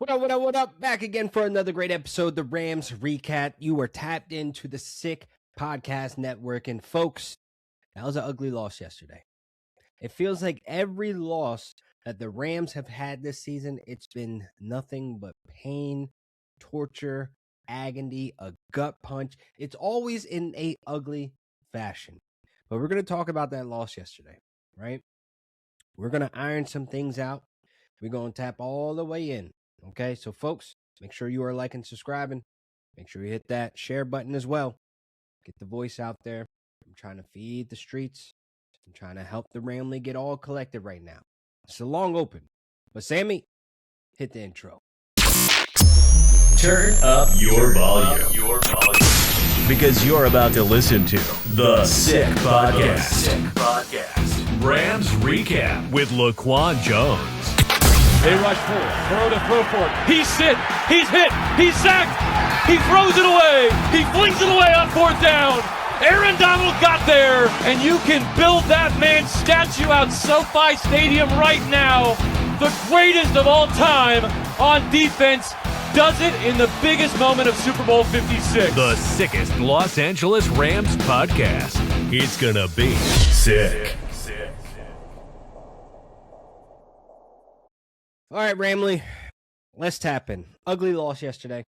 What up? Back again for another great episode, the Rams Recap. You are tapped into the Sick Podcast Network. And folks, that was an ugly loss yesterday. It feels like every loss that the Rams have had this season, it's been nothing but pain, torture, agony, a gut punch. It's always in a ugly fashion. But we're going to talk about that loss yesterday, right? We're going to iron some things out. We're going to tap all the way in. Okay, so folks, make sure you are liking, subscribing. Make sure you hit that share button as well. Get the voice out there. I'm trying to feed the streets. I'm trying to help the Ramley get all collected right now. It's a long open. But Sammy, hit the intro. Turn up your volume. Because you're about to listen to The Sick Podcast. Rams Recap with Laquan Jones. They rush forward, throw for it. He's hit, he's sacked, he throws it away, he flings it away on fourth down. Aaron Donald got there, and you can build that man's statue out SoFi Stadium right now. The greatest of all time on defense does it in the biggest moment of Super Bowl 56. The sickest Los Angeles Rams podcast. It's gonna be sick. All right, Ramley, let's tap in. Ugly loss yesterday.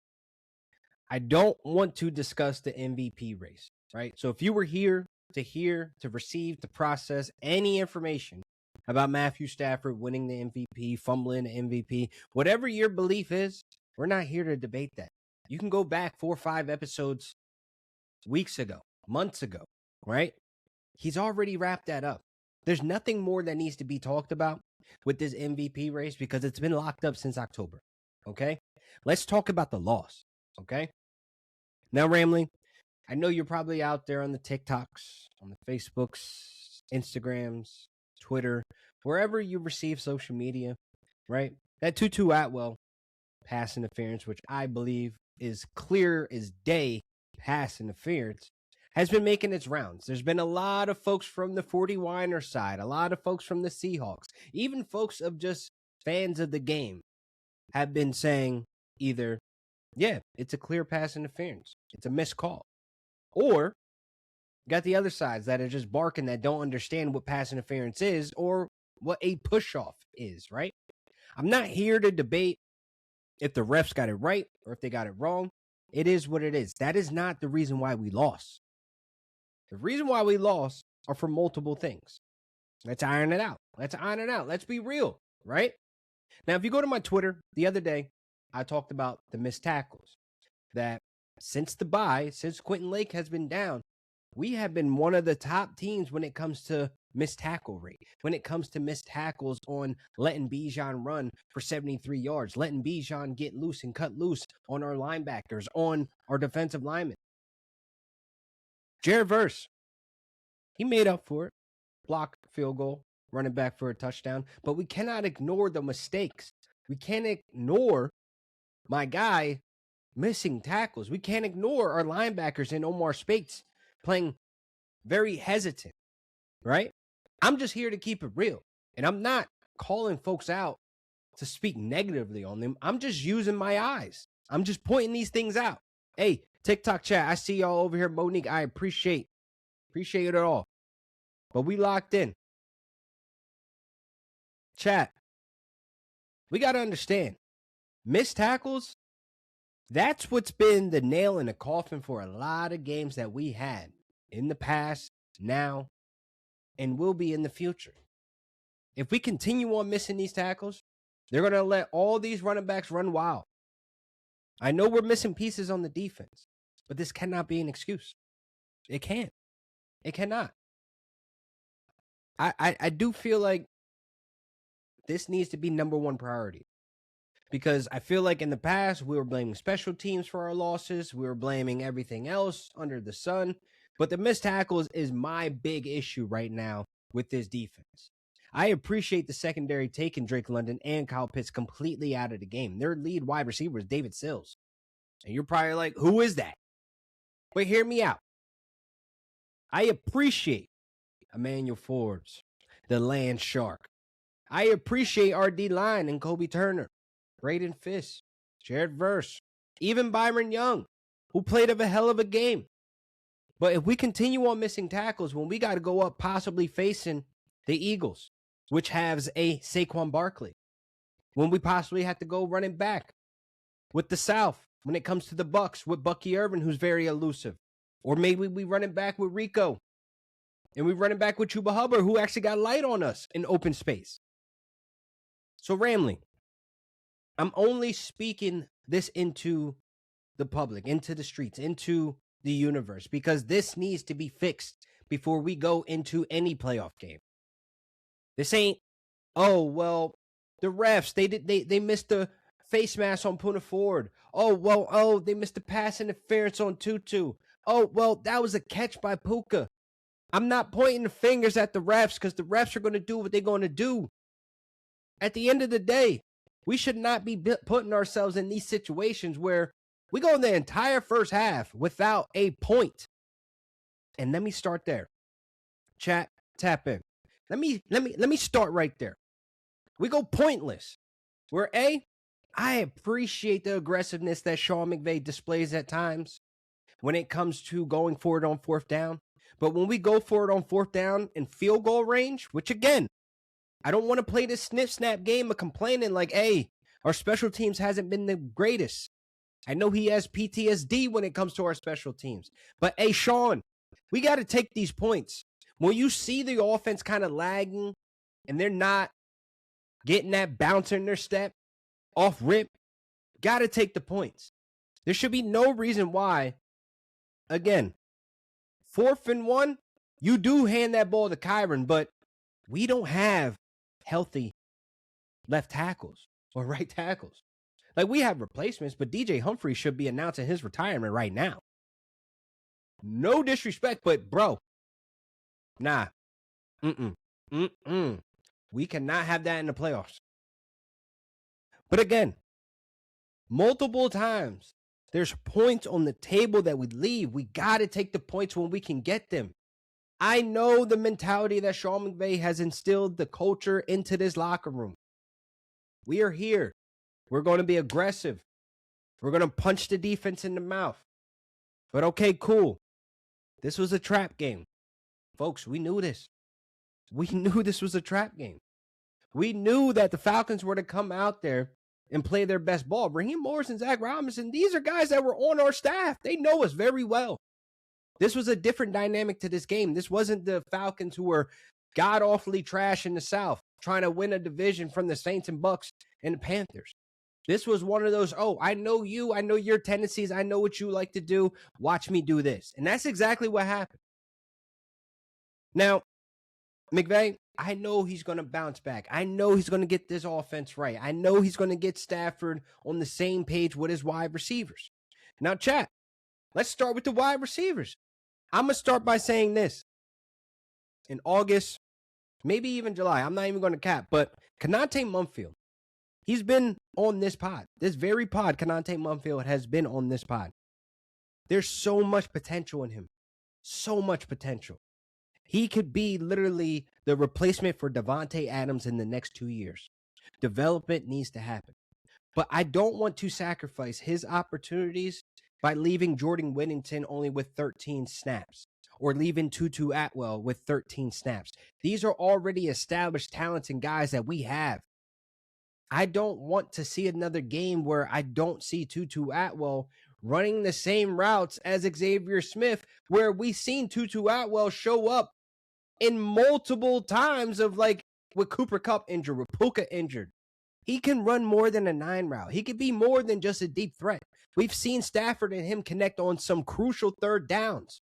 I don't want to discuss the MVP race, right? So if you were here, to receive, to process any information about Matthew Stafford winning the MVP, fumbling the MVP, whatever your belief is, we're not here to debate that. You can go back 4 or 5 episodes weeks ago, months ago, right? He's already wrapped that up. There's nothing more that needs to be talked about with this MVP race because it's been locked up since October, okay? Let's talk about the loss, okay? Now, Ramley, I know you're probably out there on the TikToks, on the Facebooks, Instagrams, Twitter, wherever you receive social media, right? That Tutu Atwell pass interference, which I believe is clear as day pass interference, has been making its rounds. There's been a lot of folks from the 40-Winer side, a lot of folks from the Seahawks, even folks of just fans of the game have been saying either, yeah, it's a clear pass interference, it's a missed call, or got the other sides that are just barking that don't understand what pass interference is or what a push-off is, right? I'm not here to debate if the refs got it right or if they got it wrong. It is what it is. That is not the reason why we lost. The reason why we lost are for multiple things. Let's iron it out. Let's be real, right? Now, if you go to my Twitter the other day, I talked about the missed tackles. That since the bye, since Quentin Lake has been down, we have been one of the top teams when it comes to missed tackle rate, when it comes to missed tackles on letting Bijan run for 73 yards, letting Bijan get loose and cut loose on our linebackers, on our defensive linemen. Jared Verse, he made up for it. Block, field goal, running back for a touchdown. But we cannot ignore the mistakes. We can't ignore my guy missing tackles. We can't ignore our linebackers and Omar Speights playing very hesitant, right? I'm just here to keep it real. And I'm not calling folks out to speak negatively on them. I'm just using my eyes. I'm just pointing these things out. Hey, TikTok chat, I see y'all over here. Monique, I appreciate it all. But we locked in. Chat, we got to understand, missed tackles, that's what's been the nail in the coffin for a lot of games that we had in the past, now, and will be in the future. If we continue on missing these tackles, they're going to let all these running backs run wild. I know we're missing pieces on the defense, but this cannot be an excuse. It can't. It cannot. I do feel like this needs to be number one priority. Because I feel like in the past, we were blaming special teams for our losses. We were blaming everything else under the sun. But the missed tackles is my big issue right now with this defense. I appreciate the secondary taking Drake London and Kyle Pitts completely out of the game. Their lead wide receiver is David Sills. And you're probably like, who is that? But hear me out. I appreciate Emmanuel Forbes, the land shark. I appreciate our D-line and Kobe Turner, Braden Fisk, Jared Verse, even Byron Young, who played a hell of a game. But if we continue on missing tackles, when we got to go up possibly facing the Eagles, which has a Saquon Barkley, when we possibly have to go running back with the South, when it comes to the Bucks with Bucky Irvin, who's very elusive, or maybe we running back with Rico, and we running back with Chuba Hubbard, who actually got light on us in open space. So Ramley, I'm only speaking this into the public, into the streets, into the universe, because this needs to be fixed before we go into any playoff game. This ain't, oh, well, the refs, they missed the face mask on Puna Ford. They missed the pass interference on Tutu. Oh, well, that was a catch by Puka. I'm not pointing the fingers at the refs because the refs are going to do what they're going to do. At the end of the day, we should not be putting ourselves in these situations where we go the entire first half without a point. And let me start there. Chat, tap in. Let me start right there. We go pointless. Where I appreciate the aggressiveness that Sean McVay displays at times when it comes to going for it on fourth down. But when we go for it on fourth down in field goal range, which again, I don't want to play this sniff snap game of complaining like, hey, our special teams hasn't been the greatest. I know he has PTSD when it comes to our special teams. But hey, Sean, we got to take these points. When you see the offense kind of lagging and they're not getting that bounce in their step off rip, got to take the points. There should be no reason why, again, 4th and 1, you do hand that ball to Kyron, but we don't have healthy left tackles or right tackles. Like, we have replacements, but DJ Humphrey should be announcing his retirement right now. No disrespect, but bro, nah. We cannot have that in the playoffs. But again, multiple times, there's points on the table that we leave. We got to take the points when we can get them. I know the mentality that Sean McVay has instilled the culture into this locker room. We are here. We're going to be aggressive. We're going to punch the defense in the mouth. But okay, cool. This was a trap game. Folks, we knew this. We knew this was a trap game. We knew that the Falcons were to come out there and play their best ball. Raheem Morris and Zach Robinson, these are guys that were on our staff. They know us very well. This was a different dynamic to this game. This wasn't the Falcons who were god-awfully trash in the South, trying to win a division from the Saints and Bucks and the Panthers. This was one of those, oh, I know you, I know your tendencies, I know what you like to do, watch me do this. And that's exactly what happened. Now, McVay, I know he's going to bounce back. I know he's going to get this offense right. I know he's going to get Stafford on the same page with his wide receivers. Now, chat, let's start with the wide receivers. I'm going to start by saying this. In August, maybe even July, I'm not even going to cap, but Konate Munfield, he's been on this pod. This very pod, Konate Munfield, has been on this pod. There's so much potential in him. So much potential. He could be literally the replacement for Devontae Adams in the next 2 years. Development needs to happen. But I don't want to sacrifice his opportunities by leaving Jordan Whittington only with 13 snaps or leaving Tutu Atwell with 13 snaps. These are already established talents and guys that we have. I don't want to see another game where I don't see Tutu Atwell running the same routes as Xavier Smith, where we've seen Tutu Atwell show up in multiple times of like with Cooper Kupp injured, with Puka injured. He can run more than a 9 route. He could be more than just a deep threat. We've seen Stafford and him connect on some crucial third downs.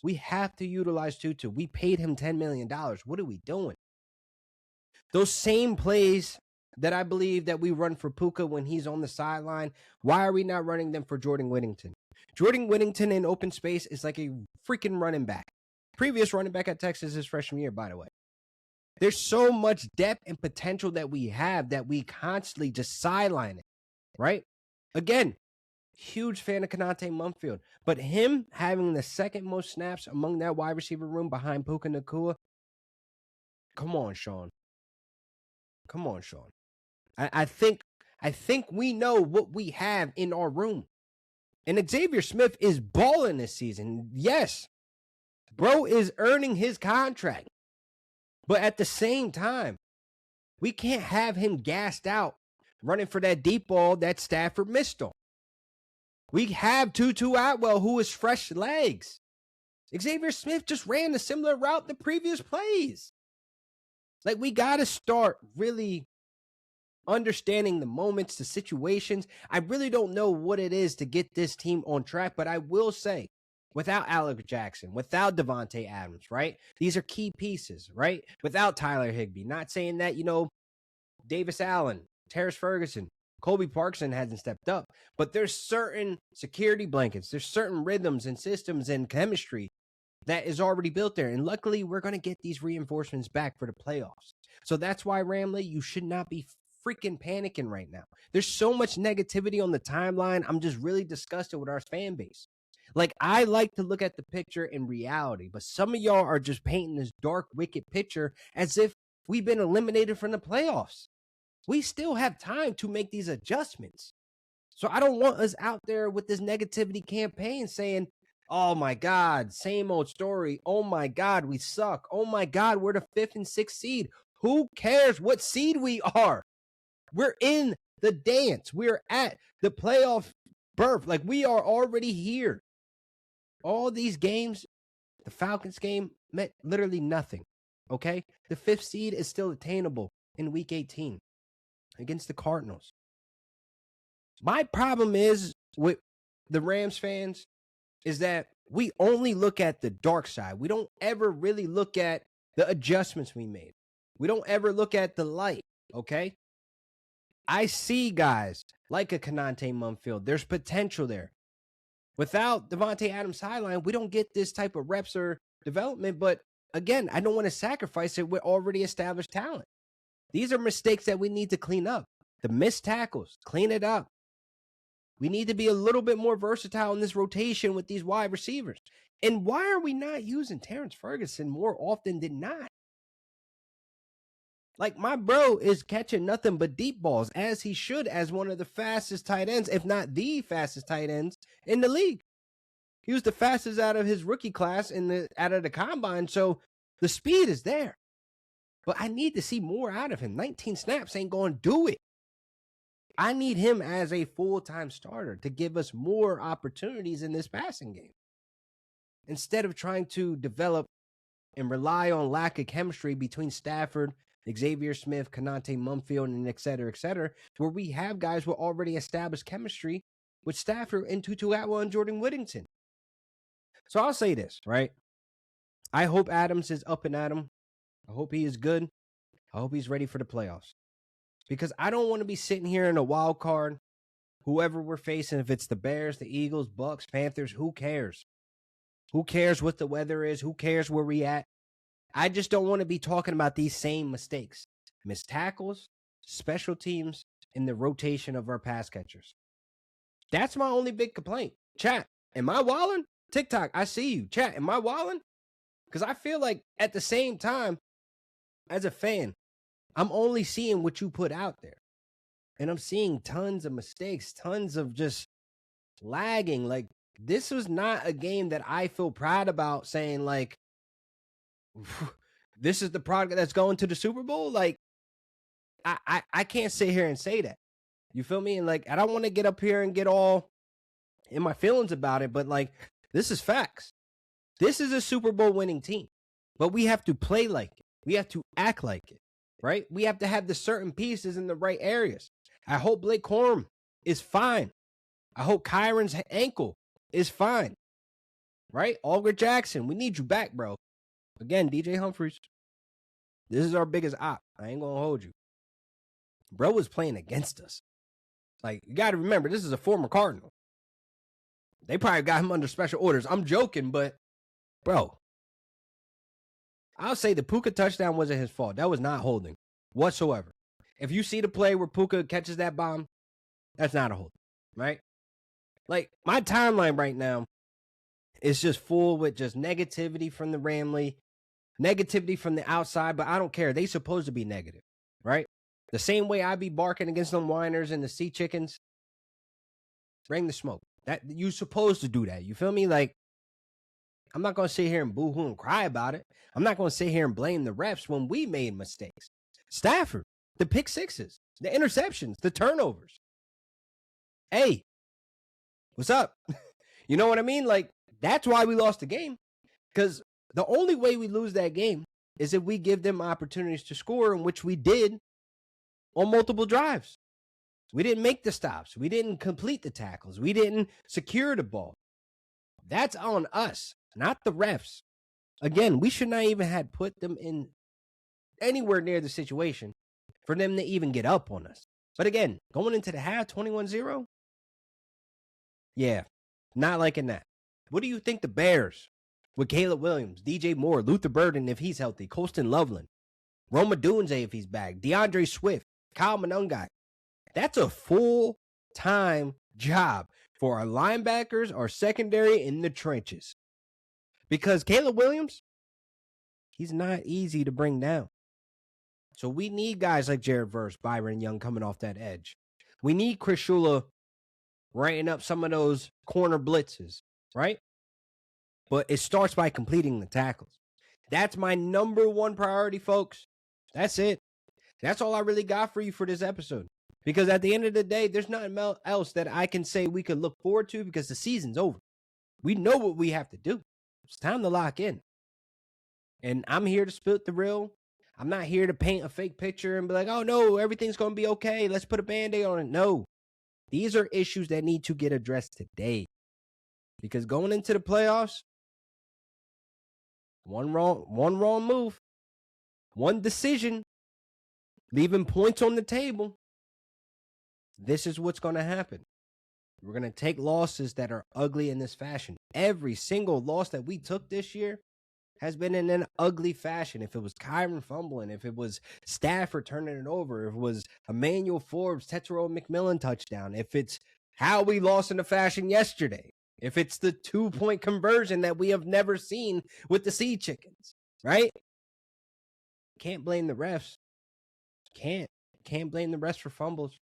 We have to utilize Tutu. We paid him $10 million. What are we doing? Those same plays that I believe that we run for Puka when he's on the sideline, why are we not running them for Jordan Whittington? Jordan Whittington in open space is like a freaking running back. Previous running back at Texas his freshman year, by the way. There's so much depth and potential that we have that we constantly just sideline it, right? Again, huge fan of Konate Munfield, but him having the second most snaps among that wide receiver room behind Puka Nacua, come on, Sean. Come on, Sean. I think I think we know what we have in our room. And Xavier Smith is balling this season. Yes, bro is earning his contract. But at the same time, we can't have him gassed out running for that deep ball that Stafford missed on. We have Tutu Atwell, who is fresh legs. Xavier Smith just ran a similar route the previous plays. Like, we got to start really understanding the moments, the situations. I really don't know what it is to get this team on track, but I will say, without Alec Jackson, without Devontae Adams, right? These are key pieces, right? Without Tyler Higbee. Not saying that, Davis Allen, Terrace Ferguson, Colby Parkinson hasn't stepped up, but there's certain security blankets, there's certain rhythms and systems and chemistry that is already built there. And luckily, we're going to get these reinforcements back for the playoffs. So that's why, Ramley, you should not be freaking panicking right now. There's so much negativity on the timeline. I'm just really disgusted with our fan base. Like, I like to look at the picture in reality, but some of y'all are just painting this dark, wicked picture as if we've been eliminated from the playoffs. We still have time to make these adjustments. So I don't want us out there with this negativity campaign saying, oh my God, same old story. Oh my God, we suck. Oh my God, we're the 5th and 6th seed. Who cares what seed we are? We're in the dance. We're at the playoff berth. Like, we are already here. All these games, the Falcons game meant literally nothing. Okay? The 5th seed is still attainable in week 18 against the Cardinals. My problem is with the Rams fans is that we only look at the dark side. We don't ever really look at the adjustments we made. We don't ever look at the light, okay? I see guys like a Konate Mumfield. There's potential there. Without Devontae Adams' sideline, we don't get this type of reps or development. But again, I don't want to sacrifice it with already established talent. These are mistakes that we need to clean up. The missed tackles, clean it up. We need to be a little bit more versatile in this rotation with these wide receivers. And why are we not using Terrence Ferguson more often than not? Like, my bro is catching nothing but deep balls, as he should, as one of the fastest tight ends, if not the fastest tight ends in the league. He was the fastest out of his rookie class out of the combine, so the speed is there. But I need to see more out of him. 19 snaps ain't going to do it. I need him as a full-time starter to give us more opportunities in this passing game. Instead of trying to develop and rely on lack of chemistry between Stafford, Xavier Smith, Konate Mumfield, and et cetera, where we have guys with already established chemistry with Stafford and Tutu Atwell and Jordan Whittington. So I'll say this, right? I hope Adams is up and at him. I hope he is good. I hope he's ready for the playoffs. Because I don't want to be sitting here in a wild card, whoever we're facing, if it's the Bears, the Eagles, Bucks, Panthers, who cares? Who cares what the weather is? Who cares where we at? I just don't want to be talking about these same mistakes. Missed tackles, special teams, and the rotation of our pass catchers. That's my only big complaint. Chat, am I wilding? TikTok, I see you. Chat, am I wilding? Because I feel like at the same time, as a fan, I'm only seeing what you put out there. And I'm seeing tons of mistakes, tons of just lagging. Like, this was not a game that I feel proud about saying, like, this is the product that's going to the Super Bowl. Like, I can't sit here and say that. You feel me? And like, I don't want to get up here and get all in my feelings about it, but like, this is facts. This is a Super Bowl winning team, but we have to play like it. We have to act like it, right? We have to have the certain pieces in the right areas. I hope Blake Corum is fine. I hope Kyron's ankle is fine, right? Alger Jackson, we need you back, bro. Again, DJ Humphries, this is our biggest op. I ain't going to hold you. Bro was playing against us. Like, you got to remember, this is a former Cardinal. They probably got him under special orders. I'm joking, but, bro, I'll say the Puka touchdown wasn't his fault. That was not holding whatsoever. If you see the play where Puka catches that bomb, that's not a hold, right? Like, my timeline right now is just full with just negativity from the Ramley, negativity from the outside, but I don't care. They supposed to be negative, right? The same way I be barking against them whiners and the sea chickens. Bring the smoke. That you're supposed to do that. You feel me? Like, I'm not going to sit here and boo-hoo and cry about it. I'm not going to sit here and blame the refs when we made mistakes. Stafford, the pick sixes, the interceptions, the turnovers. Hey, what's up? You know what I mean? Like, that's why we lost the game. Because the only way we lose that game is if we give them opportunities to score, in which we did on multiple drives. We didn't make the stops. We didn't complete the tackles. We didn't secure the ball. That's on us, not the refs. Again, we should not even have put them in anywhere near the situation for them to even get up on us. But again, going into the half 21-0, yeah, not liking that. What do you think the Bears with Caleb Williams, DJ Moore, Luther Burden if he's healthy, Colston Loveland, Roma Dunze if he's back, DeAndre Swift, Kyle Monungai? That's a full-time job for our linebackers, our secondary in the trenches. Because Caleb Williams, he's not easy to bring down. So we need guys like Jared Verse, Byron Young coming off that edge. We need Chris Shula writing up some of those corner blitzes, right? But it starts by completing the tackles. That's my number one priority, folks. That's it. That's all I really got for you for this episode. Because at the end of the day, there's nothing else that I can say we could look forward to because the season's over. We know what we have to do. It's time to lock in. And I'm here to spit the real. I'm not here to paint a fake picture and be like, oh, no, everything's going to be okay. Let's put a Band-Aid on it. No. These are issues that need to get addressed today. Because going into the playoffs, one wrong move, one decision, leaving points on the table, this is what's going to happen. We're going to take losses that are ugly in this fashion. Every single loss that we took this year has been in an ugly fashion. If it was Kyron fumbling, if it was Stafford turning it over, if it was Emmanuel Forbes, Tetero McMillan touchdown, if it's how we lost in the fashion yesterday, if it's the 2-point conversion that we have never seen with the Sea Chickens, right? Can't blame the refs. Can't blame the refs for fumbles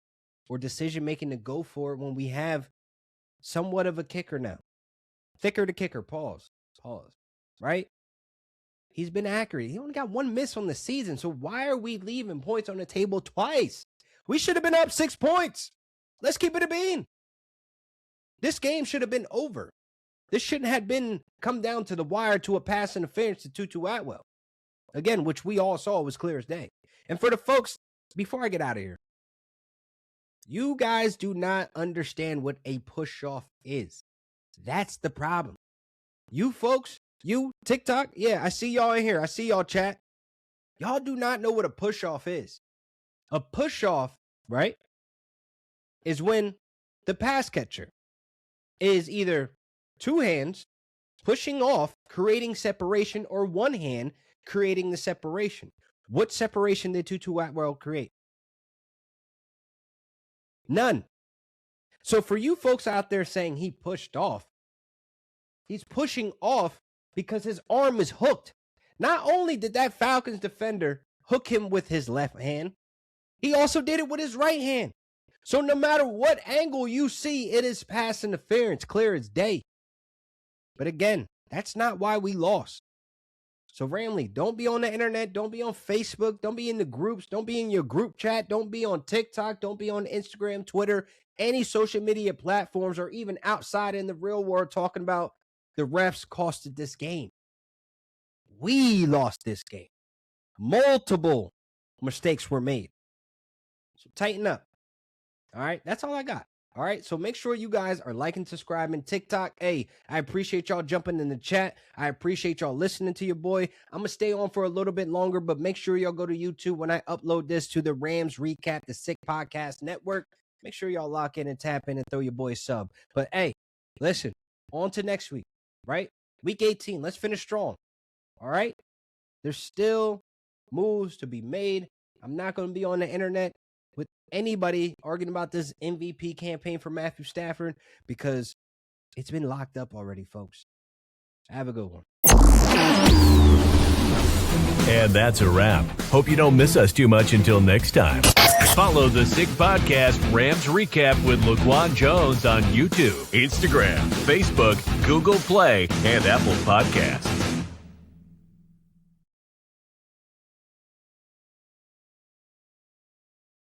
or decision-making to go for it when we have somewhat of a kicker now. Thicker to kicker, pause, right? He's been accurate. He only got one miss on the season, so why are we leaving points on the table twice? We should have been up 6 points. Let's keep it a bean. This game should have been over. This shouldn't have been come down to the wire to a pass interference to Tutu Atwell. Again, which we all saw was clear as day. And for the folks, before I get out of here, you guys do not understand what a push-off is. That's the problem. You folks, you, TikTok, yeah, I see y'all in here. I see y'all chat. Y'all do not know what a push-off is. A push-off, right, is when the pass catcher is either two hands pushing off, creating separation, or one hand creating the separation. What separation did Tutu Atwell create? None. So for you folks out there saying he pushed off, he's pushing off because his arm is hooked. Not only did that Falcons defender hook him with his left hand, he also did it with his right hand. So no matter what angle you see, it is pass interference, clear as day. But again, that's not why we lost. So Ramley, don't be on the internet. Don't be on Facebook. Don't be in the groups. Don't be in your group chat. Don't be on TikTok. Don't be on Instagram, Twitter, any social media platforms, or even outside in the real world talking about the refs costed this game. We lost this game. Multiple mistakes were made. So tighten up. All right, that's all I got. All right, so make sure you guys are liking, subscribing, TikTok. Hey, I appreciate y'all jumping in the chat. I appreciate y'all listening to your boy. I'm going to stay on for a little bit longer, but make sure y'all go to YouTube when I upload this to the Rams Recap, the Sick Podcast Network. Make sure y'all lock in and tap in and throw your boy a sub. But hey, listen, on to next week, right? Week 18, let's finish strong, all right? There's still moves to be made. I'm not going to be on the internet with anybody arguing about this MVP campaign for Matthew Stafford because it's been locked up already, folks. Have a good one. And that's a wrap. Hope you don't miss us too much until next time. Follow the Sick Podcast Rams Recap with Laquan Jones on YouTube, Instagram, Facebook, Google Play, and Apple Podcasts.